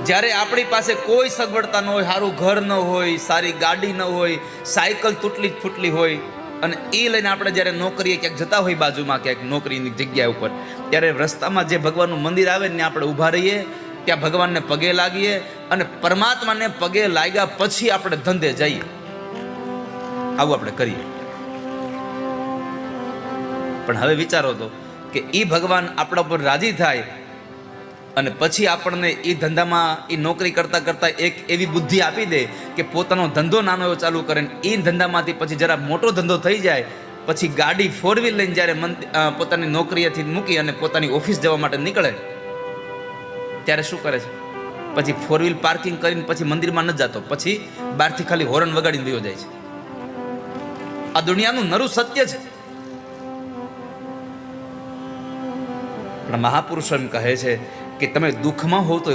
જ્યારે આપણી પાસે કોઈ સગવડતા ન હોય, સારું ઘર ન હોય, સારી ગાડી ન હોય, સાયકલ તૂટલી ફૂટલી હોય, અને એ લઈને આપણે જ્યારે નોકરીએ ક્યાંક જતા હોય, બાજુમાં ક્યાંક નોકરીની જગ્યા ઉપર, ત્યારે રસ્તામાં જે ભગવાનનું મંદિર આવે ને આપણે ઊભા રહીએ, ત્યાં ભગવાનને પગે લાગીએ, અને પરમાત્માને પગે લાગ્યા પછી આપણે ધંધે જઈએ. આવું આપણે કરીએ. પણ હવે વિચારો તો કે એ ભગવાન આપણા ઉપર રાજી થાય અને પછી આપણને એ ધંધામાં, એ નોકરી કરતાં કરતાં એક એવી બુદ્ધિ આપી દે કે પોતાનો ધંધો નાનો એવો ચાલુ કરે, ને એ ધંધામાંથી પછી જરા મોટો ધંધો થઈ જાય, પછી ગાડી 4 વ્હીલ લઈને જ્યારે પોતાની નોકરીએથી મૂકી અને પોતાની ઓફિસ જવા માટે નીકળે, ત્યારે શું કરે છે? પછી 4 વ્હીલ પાર્કિંગ કરીને પછી મંદિરમાં ન જતો, પછી બહારથી ખાલી હોર્ન વગાડીને વયો જાય છે. આ દુનિયાનું નરું સત્ય છે. પણ મહાપુરુષો એમ કહે છે કે તમે દુઃખમાં હોવ તો